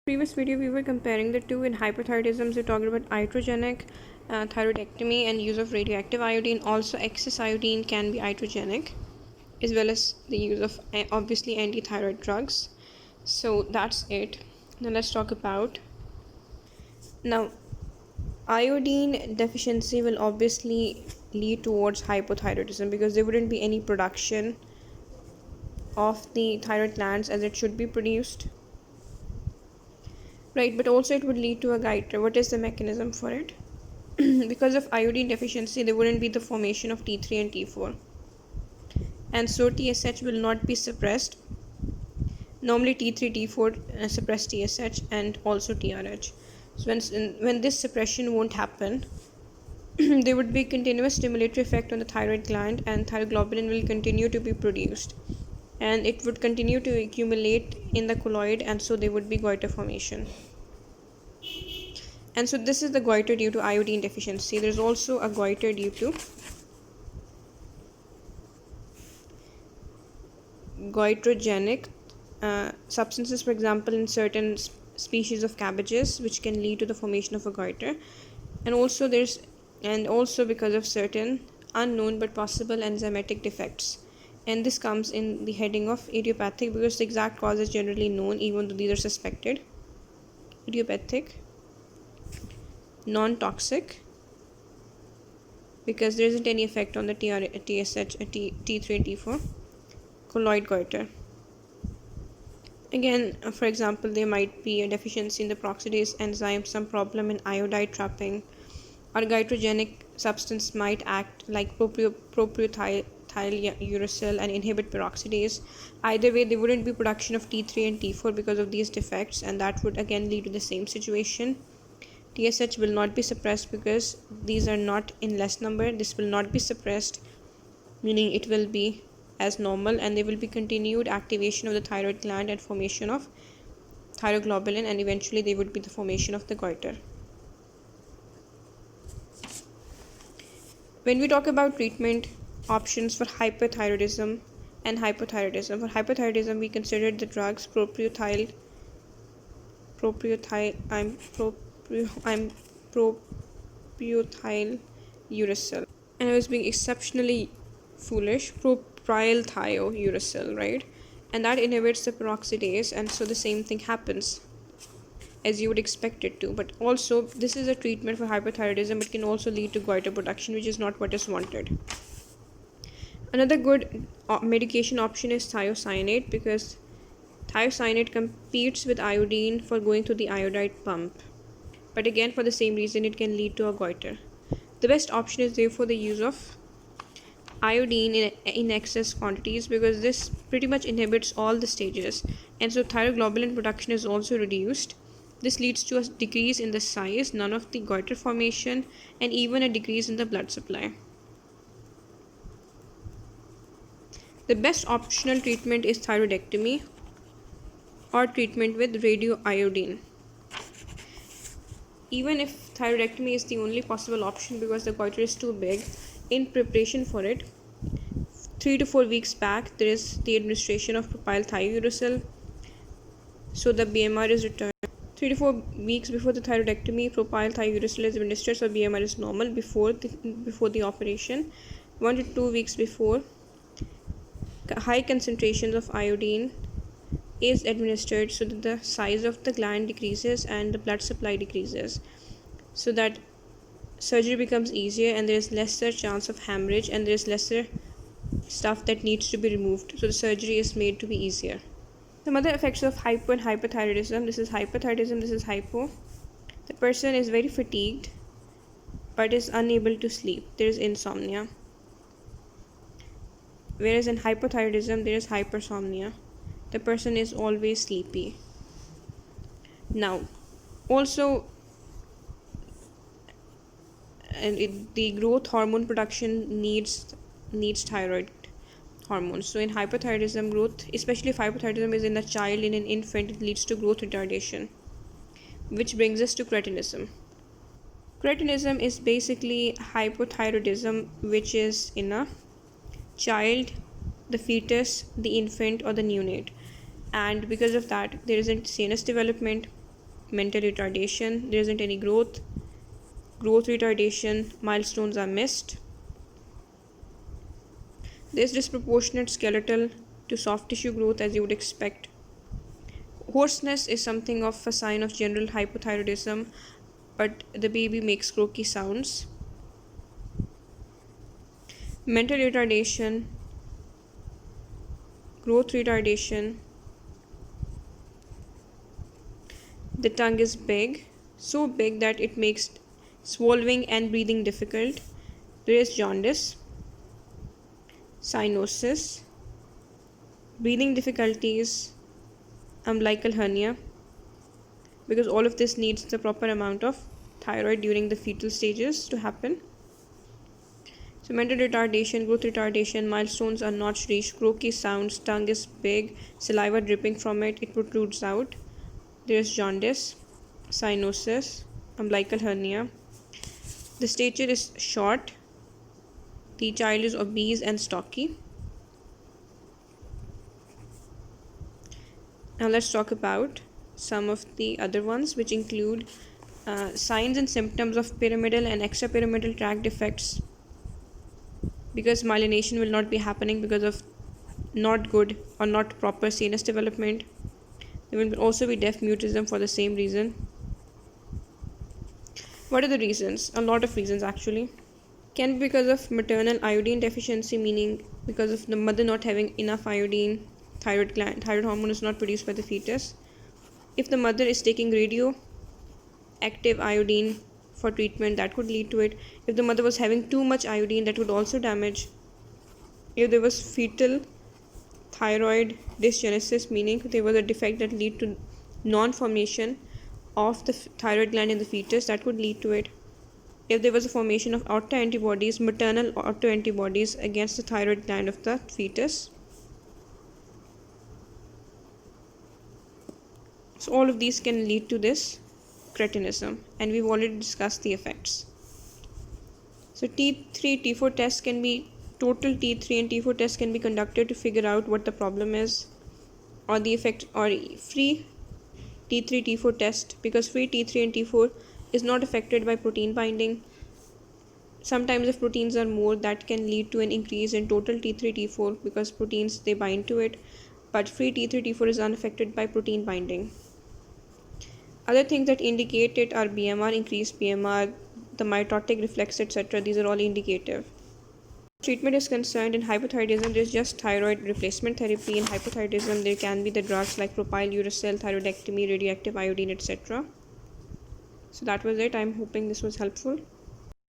Previous video we were comparing the two. In hypothyroidism we talked about iatrogenic thyroidectomy and use of radioactive iodine. Also excess iodine can be iatrogenic, as well as the use of obviously anti-thyroid drugs. So that's it. Now let's talk about now iodine deficiency will obviously lead towards hypothyroidism because there wouldn't be any production of the thyroid glands as it should be produced, right? But also it would lead to a goiter. What is the mechanism for it? Because of iodine deficiency there wouldn't be the formation of T3 and T4, and so TSH will not be suppressed. Normally T3 T4 suppress TSH and also TRH. So when this suppression won't happen, there would be continuous stimulatory effect on the thyroid gland, and thyroglobulin will continue to be produced, and it would continue to accumulate in the colloid, and so there would be goiter formation. And so this is the goiter due to iodine deficiency. There's also a goiter due to goitrogenic substances, for example in certain species of cabbages, which can lead to the formation of a goiter. And also because of certain unknown but possible enzymatic defects, and this comes in the heading of idiopathic because the exact cause is generally known even though these are suspected. Idiopathic, non-toxic, because there isn't any effect on the TSH, T3 and T4. Colloid goiter. Again, for example, there might be a deficiency in the peroxidase enzyme, some problem in iodide trapping, or goitrogenic substance might act like propionathyl uracil and inhibit peroxidase. Either way, there wouldn't be production of T3 and T4 because of these defects, and that would again lead to the same situation. TSH will not be suppressed because these are not in less number. This will not be suppressed, meaning it will be as normal, and there will be continued activation of the thyroid gland and formation of thyroglobulin, and eventually there would be the formation of the goiter. When we talk about treatment options for hyperthyroidism and hypothyroidism, for hyperthyroidism we considered the drugs propionathyl uracil, and I was being exceptionally foolish. Propylthiouracil, right? And that inhibits the peroxidase, and so the same thing happens as you would expect it to. But also this is a treatment for hyperthyroidism. It can also lead to goiter production, which is not what is wanted. Another good medication option is thiocyanate, because thiocyanate competes with iodine for going through the iodide pump, but again for the same reason it can lead to a goiter. The best option is therefore the use of iodine in excess quantities, because this pretty much inhibits all the stages, and so thyroglobulin production is also reduced. This leads to a decrease in the size, none of the goiter formation, and even a decrease in the blood supply. The best optional treatment is thyroidectomy or treatment with radioiodine. Even if thyroidectomy is the only possible option because the goiter is too big, in preparation for it, 3 to 4 weeks back there is the administration of propylthiouracil, so the BMR is returned. 3 to 4 weeks before the thyroidectomy, propylthiouracil is administered, so BMR is normal before the operation. 1 to 2 weeks before, high concentrations of iodine is administered so that the size of the gland decreases and the blood supply decreases, so that surgery becomes easier and there is lesser chance of hemorrhage and there is lesser stuff that needs to be removed, so the surgery is made to be easier. Some other effects of hypo and hyperthyroidism. This is hypothyroidism, this is hypo. The person is very fatigued but is unable to sleep. There is insomnia. Whereas in hypothyroidism there is hypersomnia. The person is always sleepy. Now also, the growth hormone production needs thyroid hormones. So in hypothyroidism, growth, especially if hypothyroidism is in a child, in an infant, it leads to growth retardation, which brings us to cretinism. Cretinism is basically hypothyroidism which is in a child, the fetus, the infant, or the neonate, and because of that there isn't CNS development, mental retardation, there isn't any growth retardation, milestones are missed. There's disproportionate skeletal to soft tissue growth as you would expect. Hoarseness is something of a sign of general hypothyroidism, but the baby makes croaky sounds. Mental retardation, growth retardation. The tongue is big, so big that it makes swallowing and breathing difficult. There is jaundice, cyanosis, breathing difficulties, umbilical hernia, because all of this needs the proper amount of thyroid during the fetal stages to happen. So mental retardation, growth retardation, milestones are not reached, croaky sounds, tongue is big, saliva dripping from it, it protrudes out. There is jaundice, cyanosis, umbilical hernia. The stature is short. The child is obese and stocky. Now let's talk about some of the other ones, which include signs and symptoms of pyramidal and extrapyramidal tract defects, because myelination will not be happening because of not good or not proper CNS development. There will also be deaf mutism for the same reason. What are the reasons? A lot of reasons actually. Can be because of maternal iodine deficiency, meaning because of the mother not having enough iodine, thyroid hormone is not produced by the fetus. If the mother is taking radioactive iodine for treatment, that could lead to it. If the mother was having too much iodine, that would also damage. If there was fetal thyroid dysgenesis, meaning there was a defect that lead to non-formation of the thyroid gland in the fetus, that could lead to it. If there was a formation of autoantibodies, maternal autoantibodies against the thyroid gland of the fetus. So all of these can lead to this cretinism, and we've already discussed the effects. So T3, T4 tests can be, total T3 and T4 tests can be conducted to figure out what the problem is, or the effect, or free T3, T4 test, because free T3 and T4 is not affected by protein binding. Sometimes if proteins are more, that can lead to an increase in total T3, T4 because proteins, they bind to it, but free T3, T4 is unaffected by protein binding. Other things that indicate it are BMR, increased BMR, the mitotic reflex, etc. These are all indicative. Treatment is concerned, in hypothyroidism there is just thyroid replacement therapy. In hypothyroidism there can be the drugs like propyl uracil, thyroidectomy, radioactive iodine, etc. So that was it. I'm hoping this was helpful.